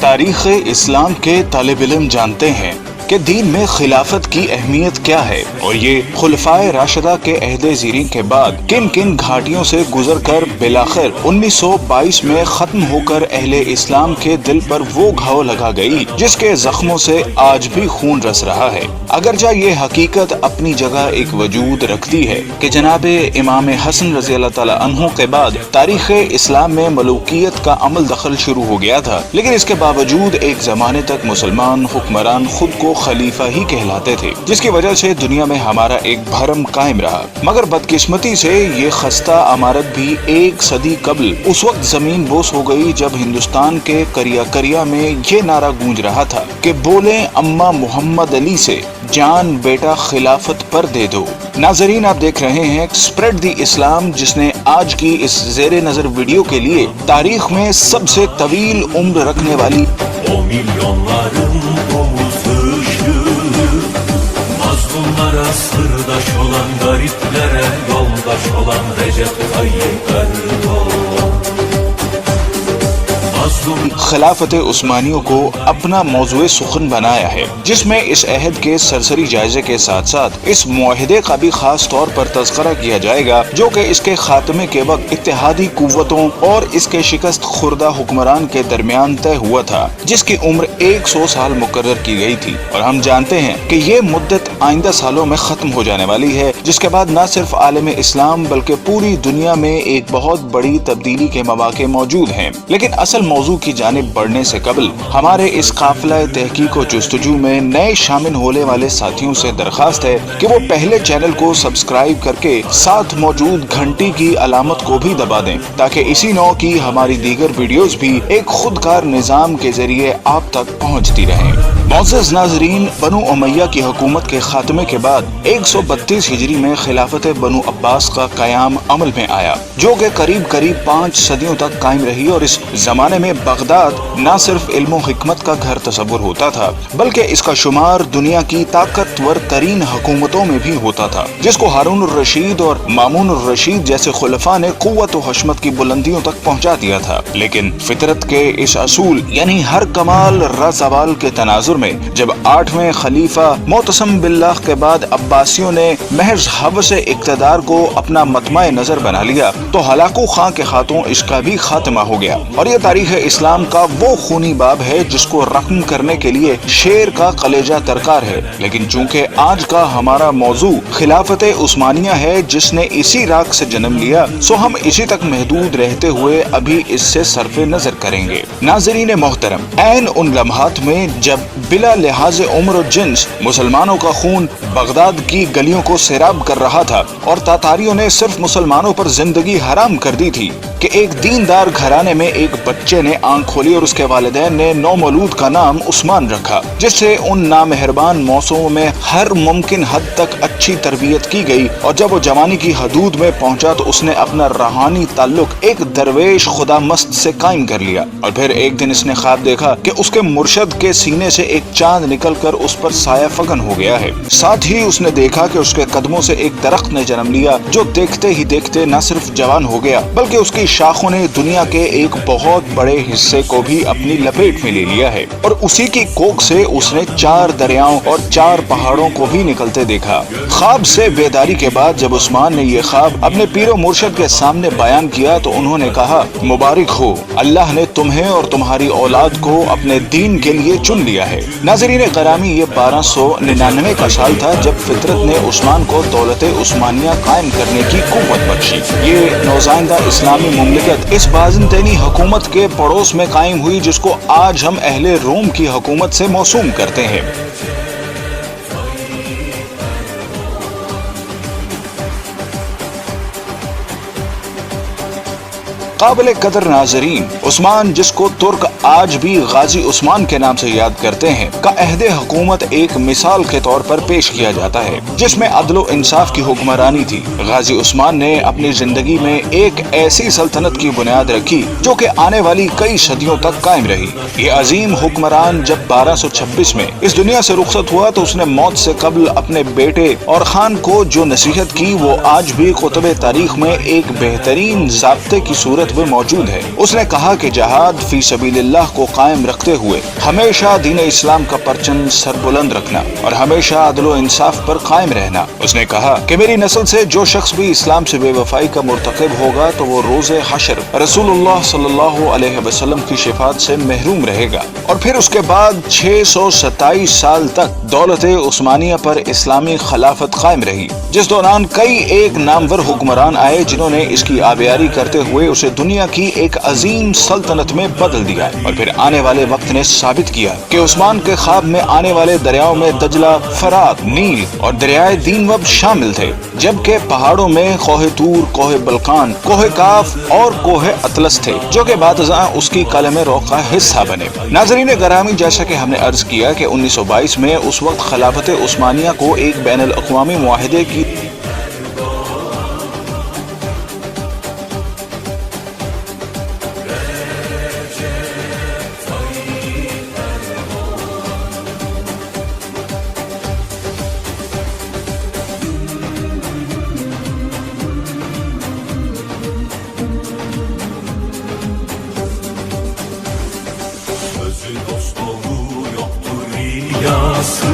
تاریخ اسلام کے طالب علم جانتے ہیں کہ دین میں خلافت کی اہمیت کیا ہے اور یہ خلفائے راشدہ کے عہد زیرین کے بعد کن کن گھاٹیوں سے گزر کر بالآخر 1922 میں ختم ہو کر اہل اسلام کے دل پر وہ گھاؤ لگا گئی جس کے زخموں سے آج بھی خون رس رہا ہے۔ اگرچہ یہ حقیقت اپنی جگہ ایک وجود رکھتی ہے کہ جناب امام حسن رضی اللہ تعالی عنہ کے بعد تاریخ اسلام میں ملوکیت کا عمل دخل شروع ہو گیا تھا، لیکن اس کے باوجود ایک زمانے تک مسلمان حکمران خود کو خلیفہ ہی کہلاتے تھے، جس کی وجہ سے دنیا میں ہمارا ایک بھرم قائم رہا۔ مگر بدقسمتی سے یہ خستہ عمارت بھی ایک صدی قبل اس وقت زمین بوس ہو گئی جب ہندوستان کے کریا کریا میں یہ نعرہ گونج رہا تھا کہ بولیں اماں محمد علی سے، جان بیٹا خلافت پر دے دو۔ ناظرین، آپ دیکھ رہے ہیں اسپریڈ دی اسلام، جس نے آج کی اس زیر نظر ویڈیو کے لیے تاریخ میں سب سے طویل عمر رکھنے والی mazlumlara sırdaş olan, gariplere yoldaş olan Recep Tayyip Erdoğan خلافت عثمانیوں کو اپنا موضوع سخن بنایا ہے، جس میں اس عہد کے سرسری جائزے کے ساتھ ساتھ اس معاہدے کا بھی خاص طور پر تذکرہ کیا جائے گا جو کہ اس کے خاتمے کے وقت اتحادی قوتوں اور اس کے شکست خوردہ حکمران کے درمیان طے ہوا تھا، جس کی عمر 100 سال مقرر کی گئی تھی، اور ہم جانتے ہیں کہ یہ مدت آئندہ سالوں میں ختم ہو جانے والی ہے، جس کے بعد نہ صرف عالم اسلام بلکہ پوری دنیا میں ایک بہت بڑی تبدیلی کے مواقع موجود ہیں۔ لیکن اصل موضوع کی جانب بڑھنے سے قبل ہمارے اس قافلہ تحقیق و جستجو میں نئے شامل ہونے والے ساتھیوں سے درخواست ہے کہ وہ پہلے چینل کو سبسکرائب کر کے ساتھ موجود گھنٹی کی علامت کو بھی دبا دیں تاکہ اسی نوع کی ہماری دیگر ویڈیوز بھی ایک خودکار نظام کے ذریعے آپ تک پہنچتی رہیں۔ معزز ناظرین، بنو امیہ کی حکومت کے خاتمے کے بعد 132 ہجری میں خلافت بنو عباس کا قیام عمل میں آیا، جو کہ قریب 5 صدیوں تک قائم رہی، اور اس زمانے میں بغداد نہ صرف علم و حکمت کا گھر تصور ہوتا تھا بلکہ اس کا شمار دنیا کی طاقتور ترین حکومتوں میں بھی ہوتا تھا، جس کو ہارون الرشید اور مامون الرشید جیسے خلفاء نے قوت و حشمت کی بلندیوں تک پہنچا دیا تھا۔ لیکن فطرت کے اس اصول یعنی ہر کمال رزوال کے تناظر میں جب 8ویں خلیفہ معتصم باللہ کے بعد عباسیوں نے محض حوث اقتدار کو اپنا مطمع نظر بنا لیا تو ہلاکو خاں کے ہاتھوں اس کا بھی خاتمہ ہو گیا، اور یہ تاریخ اسلام کا وہ خونی باب ہے جس کو رقم کرنے کے لیے شیر کا کلیجہ درکار ہے۔ لیکن چونکہ آج کا ہمارا موضوع خلافت عثمانیہ ہے جس نے اسی راگ سے جنم لیا، سو ہم اسی تک محدود رہتے ہوئے ابھی اس سے صرف نظر کریں گے۔ ناظرین محترم، عین ان لمحات میں جب بلا لحاظ عمر و جنس مسلمانوں کا خون بغداد کی گلیوں کو سیراب کر رہا تھا اور تاتاریوں نے صرف مسلمانوں پر زندگی حرام کر دی تھی کہ ایک دیندار گھرانے میں ایک بچے نے آنکھ کھولی اور اس کے والدین نے نومولود کا نام عثمان رکھا، جس سے ان نامہربان موسموں میں ہر ممکن حد تک اچھی تربیت کی گئی، اور جب وہ جوانی کی حدود میں پہنچا تو اس نے اپنا روحانی تعلق ایک درویش خدا مست سے قائم کر لیا، اور پھر ایک دن اس نے خواب دیکھا کہ اس کے مرشد کے سینے سے ایک چاند نکل کر اس پر سایہ فگن ہو گیا ہے۔ ساتھ ہی اس نے دیکھا کہ اس کے قدموں سے ایک درخت نے جنم لیا جو دیکھتے ہی دیکھتے نہ صرف جوان ہو گیا بلکہ اس کی شاخوں نے دنیا کے ایک بہت بڑے حصے کو بھی اپنی لپیٹ میں لے لیا ہے، اور اسی کی کوکھ سے اس نے 4 دریاؤں اور 4 پہاڑوں کو بھی نکلتے دیکھا۔ خواب سے بیداری کے بعد جب عثمان نے یہ خواب اپنے پیر و مرشد کے سامنے بیان کیا تو انہوں نے کہا، مبارک ہو، اللہ نے تمہیں اور تمہاری اولاد کو اپنے دین کے لیے چن لیا ہے۔ ناظرین گرامی، یہ 1299 کا سال تھا جب فطرت نے عثمان کو دولت عثمانیہ قائم کرنے کی قوت بخشی۔ یہ نوزائندہ اسلامی مملکت اس بازنطینی حکومت کے پڑوس میں قائم ہوئی جس کو آج ہم اہل روم کی حکومت سے موسوم کرتے ہیں۔ قابل قدر ناظرین، عثمان جس کو ترک آج بھی غازی عثمان کے نام سے یاد کرتے ہیں کا عہد حکومت ایک مثال کے طور پر پیش کیا جاتا ہے جس میں عدل و انصاف کی حکمرانی تھی۔ غازی عثمان نے اپنی زندگی میں ایک ایسی سلطنت کی بنیاد رکھی جو کہ آنے والی کئی صدیوں تک قائم رہی۔ یہ عظیم حکمران جب 1226 میں اس دنیا سے رخصت ہوا تو اس نے موت سے قبل اپنے بیٹے اور خان کو جو نصیحت کی وہ آج بھی کتب تاریخ میں ایک بہترین ضابطے کی صورت حالت میں موجود ہے۔ اس نے کہا کہ جہاد فی سبیل اللہ کو قائم رکھتے ہوئے ہمیشہ دین اسلام کا پرچم سر بلند رکھنا اور ہمیشہ عدل و انصاف پر قائم رہنا۔ اس نے کہا کہ میری نسل سے جو شخص بھی اسلام سے بے وفائی کا مرتکب ہوگا تو وہ روز حشر رسول اللہ صلی اللہ علیہ وسلم کی شفاعت سے محروم رہے گا۔ اور پھر اس کے بعد 627 سال تک دولت عثمانیہ پر اسلامی خلافت قائم رہی، جس دوران کئی ایک نامور حکمران آئے جنہوں نے اس کی آبیاری کرتے ہوئے اسے دنیا کی ایک عظیم سلطنت میں بدل دیا۔ اور پھر آنے والے وقت نے ثابت کیا کہ عثمان کے خواب میں آنے والے دریاؤں میں دجلہ، فرات، نیل اور دریائے دینوب شامل تھے، جبکہ پہاڑوں میں کوہ طور، کوہ بلقان، کوہ کاف اور کوہ اطلس تھے، جو کہ بعد ازاں اس کی قلم رو کا حصہ بنے۔ ناظرین گرامی، جیسا کہ ہم نے عرض کیا کہ 1922 میں اس وقت خلافت عثمانیہ کو ایک بین الاقوامی معاہدے کی Sözü dost doğru yoktur riyası,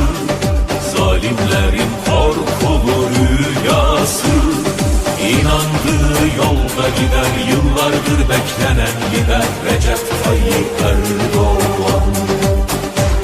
zalimlerin korkulu rüyası. İnandığı yolda gider, yıllardır beklenen lider Recep Tayyip Erdoğan.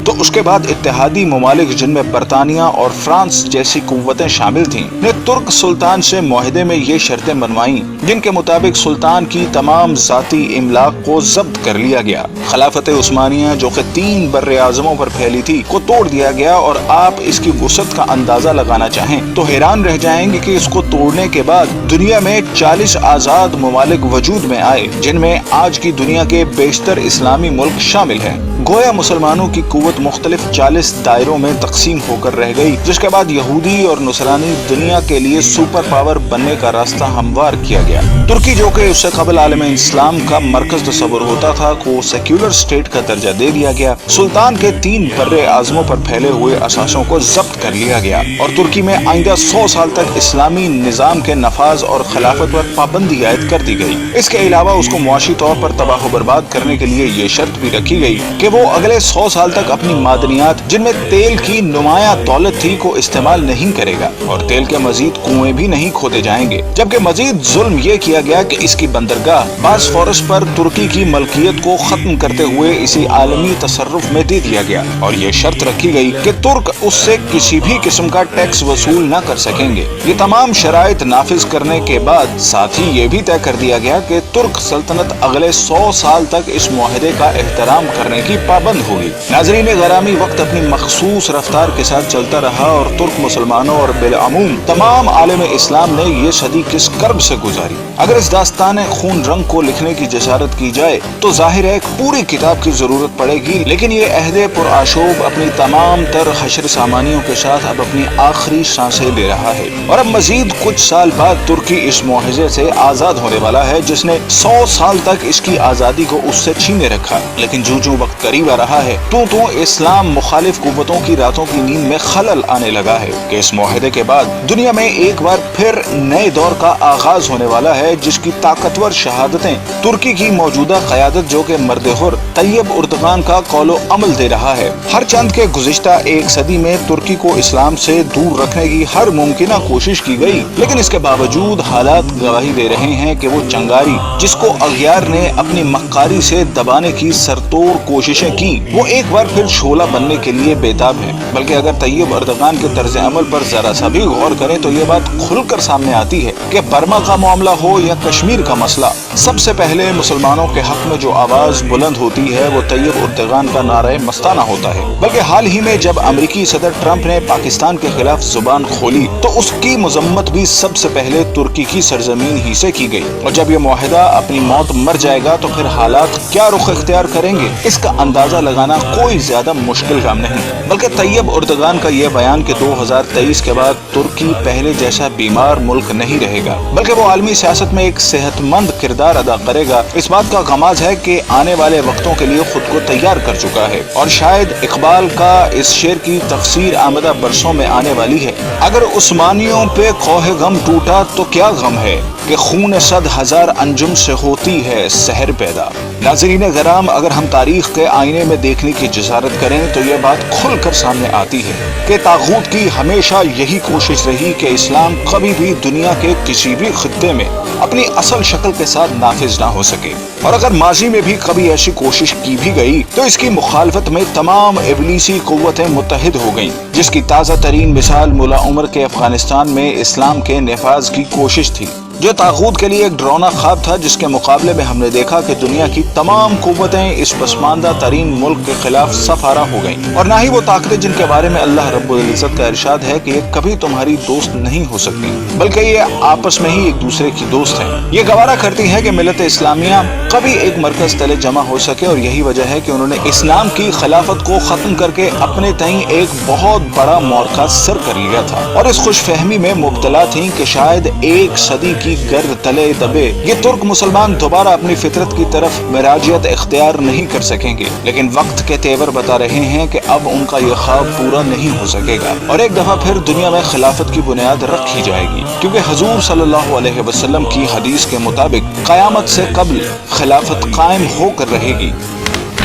تو اس کے بعد اتحادی ممالک جن میں برطانیہ اور فرانس جیسی قوتیں شامل تھیں نے ترک سلطان سے معاہدے میں یہ شرطیں بنوائیں جن کے مطابق سلطان کی تمام ذاتی املاک کو ضبط کر لیا گیا۔ خلافت عثمانیہ جو کہ 3 بر اعظموں پر پھیلی تھی کو توڑ دیا گیا، اور آپ اس کی وسعت کا اندازہ لگانا چاہیں تو حیران رہ جائیں گے کہ اس کو توڑنے کے بعد دنیا میں 40 آزاد ممالک وجود میں آئے، جن میں آج کی دنیا کے بیشتر اسلامی ملک شامل ہیں۔ گویا مسلمانوں کی قوت مختلف 40 دائروں میں تقسیم ہو کر رہ گئی، جس کے بعد یہودی اور نصرانی دنیا کے لیے سپر پاور بننے کا راستہ ہموار کیا گیا۔ ترکی جو کہ اس سے قبل عالم اسلام کا مرکز تصور ہوتا تھا کو سیکولر اسٹیٹ کا درجہ دے دیا گیا۔ سلطان کے 3 بر اعظموں پر پھیلے ہوئے اثاثوں کو ضبط کر لیا گیا، اور ترکی میں آئندہ 100 سال تک اسلامی نظام کے نفاذ اور خلافت پر پابندی عائد کر دی گئی۔ اس کے علاوہ اس کو معاشی طور پر تباہ و برباد کرنے کے لیے یہ شرط بھی رکھی گئی کہ وہ اگلے 100 سال تک اپنی معدنیات جن میں تیل کی نمایاں دولت تھی کو استعمال نہیں کرے گا، اور تیل کے مزید کنویں بھی نہیں کھودے جائیں گے۔ جبکہ مزید ظلم یہ کیا گیا کہ اس کی بندرگاہ باسفورس پر ترکی کی ملکیت کو ختم کرتے ہوئے اسی عالمی تصرف میں دے دیا گیا، اور یہ شرط رکھی گئی کہ ترک اس سے کسی بھی قسم کا ٹیکس وصول نہ کر سکیں گے۔ یہ تمام شرائط نافذ کرنے کے بعد ساتھ ہی یہ بھی طے کر دیا گیا کہ ترک سلطنت اگلے 100 سال تک اس معاہدے کا احترام کرنے کی پابند ہوگی۔ ناظرین گرامی، وقت اپنی مخصوص رفتار کے ساتھ چلتا رہا، اور ترک مسلمانوں اور بالعموم تمام عالم اسلام نے یہ صدی کس کرب سے گزاری۔ اگر اس داستان خون رنگ کو لکھنے کی جسارت کی جائے تو ظاہر ہے ایک پوری کتاب کی ضرورت پڑے گی، لیکن یہ عہد پرآشوب اپنی تمام تر حشر سامانیوں کے ساتھ اب اپنی آخری سانسیں لے رہا ہے، اور اب مزید کچھ سال بعد ترکی اس معاہدے سے آزاد ہونے والا ہے جس نے 100 سال تک اس کی آزادی کو اس سے چھینے رکھا۔ لیکن جو وقت قریب آ رہا ہے تو اسلام مخالف قوتوں کی راتوں کی نیند میں خلل آنے لگا ہے کہ اس معاہدے کے بعد دنیا میں ایک بار پھر نئے دور کا آغاز ہونے والا ہے، جس کی طاقتور شہادتیں ترکی کی موجودہ قیادت جو کہ مرد حر طیب اردغان کا قول و عمل دے رہا ہے۔ ہر چند کے گزشتہ 1 صدی میں ترکی کو اسلام سے دور رکھنے کی ہر ممکنہ کوشش کی گئی، لیکن اس کے باوجود حالات گواہی دے رہے ہیں کہ وہ چنگاری جس کو اغیار نے اپنی مکاری سے دبانے کی سرتوڑ کوششیں کی، وہ ایک بار پھر شعلہ بننے کے لیے بےتاب ہے۔ بلکہ اگر طیب اردغان کے طرز عمل پر ذرا سا بھی غور کریں تو یہ بات کھل کر سامنے آتی ہے کہ برما کا معاملہ ہو یا کشمیر کا مسئلہ، سب سے پہلے مسلمانوں کے حق میں جو آواز بلند ہوتی ہے وہ طیب اردغان کا نعرہ مستانہ ہوتا ہے۔ بلکہ حال ہی میں جب امریکی صدر ٹرمپ نے پاکستان کے خلاف زبان کھولی تو اس کی مذمت بھی سب سے پہلے ترکی کی سرزمین ہی سے کی گئی، اور جب یہ معاہدہ اپنی موت مر جائے گا تو پھر حالات کیا رخ اختیار کریں گے، اس کا اندازہ لگانا کوئی زیادہ مشکل کام نہیں، بلکہ طیب اردگان کا یہ بیان کہ 2023 کے بعد ترکی پہلے جیسا بیمار ملک نہیں رہے گا بلکہ وہ عالمی سیاست میں ایک صحت مند کردار ادا کرے گا، اس بات کا غماز ہے کہ آنے والے وقتوں کے لیے خود کو تیار کر چکا ہے، اور شاید اقبال کا اس شعر کی تفسیر آمدہ برسوں میں آنے والی ہے۔ اگر عثمانیوں پہ کوہ غم ٹوٹا تو کیا غم ہے کہ خون 100,000 انجم سے ہوتی ہے سحر پیدا۔ ناظرین کرام، اگر ہم تاریخ کے آئینے میں دیکھنے کی جسارت کریں تو یہ بات کھل کر سامنے آتی ہے کہ طاغوت کی ہمیشہ یہی کوشش رہی کہ اسلام کبھی بھی دنیا کے کسی بھی خطے میں اپنی اصل شکل کے ساتھ نافذ نہ ہو سکے، اور اگر ماضی میں بھی کبھی ایسی کوشش کی بھی گئی تو اس کی مخالفت میں تمام ابلیسی قوتیں متحد ہو گئیں، جس کی تازہ ترین مثال ملا عمر کے افغانستان میں اسلام کے نفاذ کی کوشش تھی، جو طاغوت کے لیے ایک ڈراؤنا خواب تھا، جس کے مقابلے میں ہم نے دیکھا کہ دنیا کی تمام قوتیں اس پسماندہ ترین ملک کے خلاف صف آرا ہو گئیں، اور نہ ہی وہ طاقتیں جن کے بارے میں اللہ رب العزت کا ارشاد ہے کہ یہ کبھی تمہاری دوست نہیں ہو سکتی بلکہ یہ آپس میں ہی ایک دوسرے کی دوست ہیں، یہ گوارا کرتی ہے کہ ملت اسلامیہ کبھی ایک مرکز تلے جمع ہو سکے، اور یہی وجہ ہے کہ انہوں نے اسلام کی خلافت کو ختم کر کے اپنے تئیں ایک بہت بڑا معرکہ سر کر لیا تھا، اور اس خوش فہمی میں مبتلا تھیں کہ شاید ایک صدی کی گرد تلے دبے یہ ترک مسلمان دوبارہ اپنی فطرت کی طرف مراجعت اختیار نہیں کر سکیں گے، لیکن وقت کے تیور بتا رہے ہیں کہ اب ان کا یہ خواب پورا نہیں ہو سکے گا، اور ایک دفعہ پھر دنیا میں خلافت کی بنیاد رکھی جائے گی، کیونکہ حضور صلی اللہ علیہ وسلم کی حدیث کے مطابق قیامت سے قبل خلافت قائم ہو کر رہے گی۔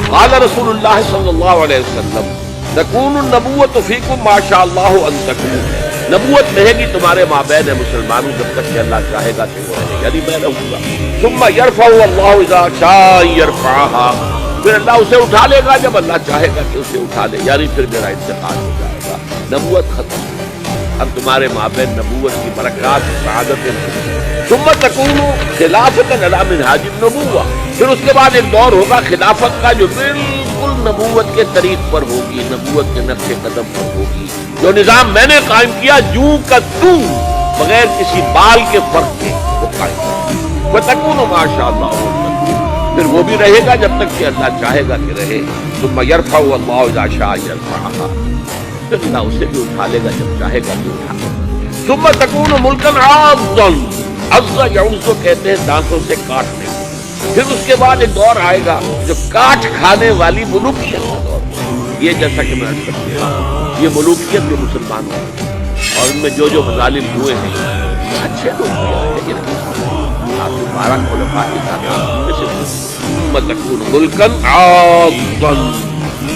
قال رسول اللہ صلی اللہ علیہ وسلم تکون النبوۃ فیکم ما شاء اللہ ان تکون، نبوت رہے گی تمہارے مابین مسلمانوں جب تک کہ اللہ چاہے گا کہ وہ رہے، یعنی میں رہوں گا۔ ثم یرفع اللہ اذا شاء یرفعها، پھر اللہ اسے اٹھا لے گا جب اللہ چاہے گا کہ اسے اٹھا لے، یعنی پھر میرا انتقال ہو جائے گا، نبوت ختم، اب تمہارے مابین نبوت کی برکات سعادتیں۔ ثم تکون خلافۃ علی منہاج النبوہ، پھر اس کے بعد ایک دور ہوگا خلافت کا جو بالکل نبوت کے طریق پر ہوگی، نبوت کے نقش قدم پر ہوگی، جو نظام میں نے قائم کیا یوں کا توں بغیر کسی بال کے فرق کے وہ قائم کیا، وتکون ما شاء اللہ، پھر وہ بھی رہے گا جب تک کہ اللہ چاہے گا کہ رہے۔ ثم یرفع اللہ اذا شاء یرفعها، پھر اللہ اسے بھی اٹھا لے گا جب چاہے گا کہ اٹھا لے۔ ثم تکون ملکا عاضا، عض یعض کہتے ہیں دانتوں سے کاٹنے، پھر اس کے بعد ایک دور آئے گا جو کاٹ کھانے والی ملوکیت کا دور، یہ جیسا کہ میں عرض کرتا ہوں یہ ملوکیت جو مسلمانوں اور ان میں جو مظالم ہوئے ہیں اچھے لوگ کیا ہے، یہ آپ 12 خلفاء کی تعداد، ثم تکون ملکا عاضا،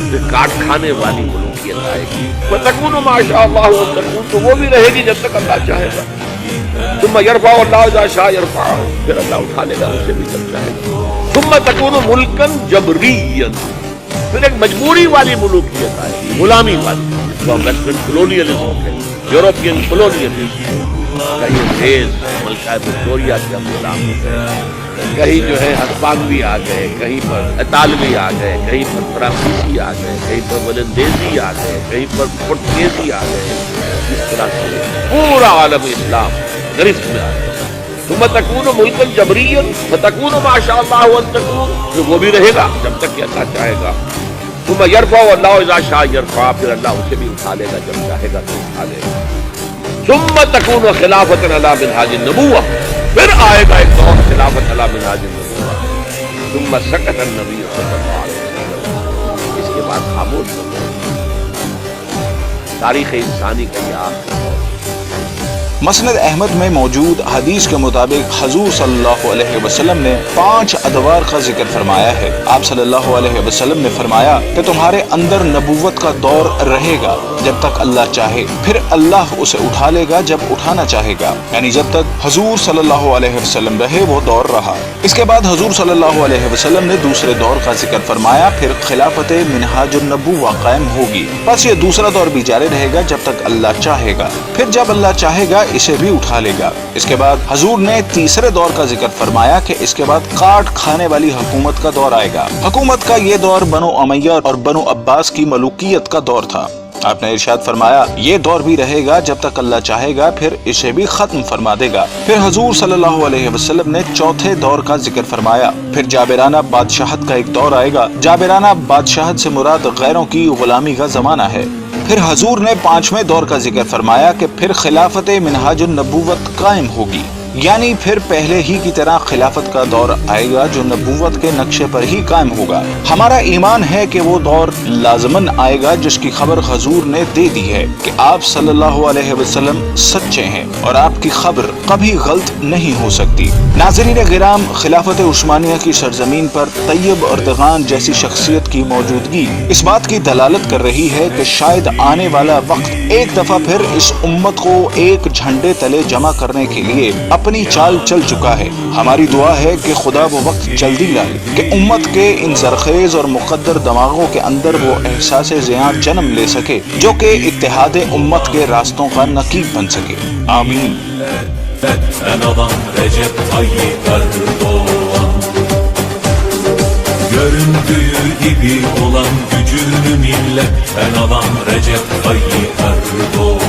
پھر کاٹ کھانے والی ملوکیت آئے گی، وتکون ما شاء اللہ وتکون، تو وہ بھی رہے گی جب تک اللہ چاہے گا۔ ثم یرفع اللہ اذا شاء یرفعه، پھر اللہ اٹھا لے گا اسے بھی جب چاہے گا۔ ثم تکون ملکا جبریا، پھر ایک مجبوری والی ملوکیت آئے گی، غلامی والی، جس کو ویسٹرن کولونیلزم ہے، یورپین کولونیلزم، کہیں انگریز ملکہ وکٹوریہ کے ہم غلام ہو گئے، کہیں جو ہے ہسپانوی آ گئے، کہیں پر اطالوی آ گئے، کہیں پر فرانسیسی آ گئے، کہیں پر ولندیزی آ گئے، کہیں پر پرتگیزی آ گئے، اس طرح سے پورا عالم اسلام گرفت میں آ گیا۔ ثم تکون ملکا جبریا فتکون ما شاء اللہ ان تکون، پھر وہ بھی رہے گا جب تک کہ اللہ چاہے گا۔ ثم یرفع اللہ اذا شاء یرفع، پھر اللہ اسے بھی اٹھا لے گا جب چاہے گا تو اٹھا لے گا۔ ثم تکون خلافۃ علی منہاج النبوہ، پھر آئے گا ایک دور خلافت علی منہاج النبوہ۔ ثم سکت النبی صلی اللہ علیہ وسلم، اس کے بعد خاموش ہو گئے، تاریخ انسانی کا یہ آخری دور۔ مسند احمد میں موجود حدیث کے مطابق حضور صلی اللہ علیہ وسلم نے 5 ادوار کا ذکر فرمایا ہے۔ آپ صلی اللہ علیہ وسلم نے فرمایا کہ تمہارے اندر نبوت کا دور رہے گا جب تک اللہ چاہے، پھر اللہ اسے اٹھا لے گا جب اٹھانا چاہے گا، یعنی جب تک حضور صلی اللہ علیہ وسلم رہے وہ دور رہا۔ اس کے بعد حضور صلی اللہ علیہ وسلم نے دوسرے دور کا ذکر فرمایا، پھر خلافت منہاج النبوہ قائم ہوگی، بس یہ دوسرا دور بھی جاری رہے گا جب تک اللہ چاہے گا، پھر جب اللہ چاہے گا اسے بھی اٹھا لے گا۔ اس کے بعد حضور نے تیسرے دور کا ذکر فرمایا کہ اس کے بعد کاٹ کھانے والی حکومت کا دور آئے گا۔ حکومت کا یہ دور بنو امیہ اور بنو عباس کی ملوکیت کا دور تھا۔ آپ نے ارشاد فرمایا یہ دور بھی رہے گا جب تک اللہ چاہے گا، پھر اسے بھی ختم فرما دے گا۔ پھر حضور صلی اللہ علیہ وسلم نے چوتھے دور کا ذکر فرمایا، پھر جابرانہ بادشاہت کا ایک دور آئے گا۔ جابرانہ بادشاہت سے مراد غیروں کی غلامی کا زمانہ ہے۔ پھر حضور نے پانچویں دور کا ذکر فرمایا کہ پھر خلافت منہاج النبوت قائم ہوگی، یعنی پھر پہلے ہی کی طرح خلافت کا دور آئے گا جو نبوت کے نقشے پر ہی قائم ہوگا۔ ہمارا ایمان ہے کہ وہ دور لازماً آئے گا جس کی خبر حضور نے دے دی ہے کہ آپ صلی اللہ علیہ وسلم سچے ہیں اور آپ کی خبر کبھی غلط نہیں ہو سکتی۔ ناظرین گرام، خلافت عثمانیہ کی سرزمین پر طیب اردغان جیسی شخصیت کی موجودگی اس بات کی دلالت کر رہی ہے کہ شاید آنے والا وقت ایک دفعہ پھر اس امت کو ایک جھنڈے تلے جمع کرنے کے لیے اپنی چال چل چکا ہے۔ ہماری دعا ہے کہ خدا وہ وقت جلدی لائے کہ امت کے ان زرخیز اور مقدر دماغوں کے اندر وہ احساس زیاں جنم لے سکے جو کہ اتحاد امت کے راستوں کا نقیب بن سکے۔ آمین۔ Fetten adam Recep Tayyip Erdoğan, göründüğü gibi olan gücünü milletten alan Recep Tayyip Erdoğan.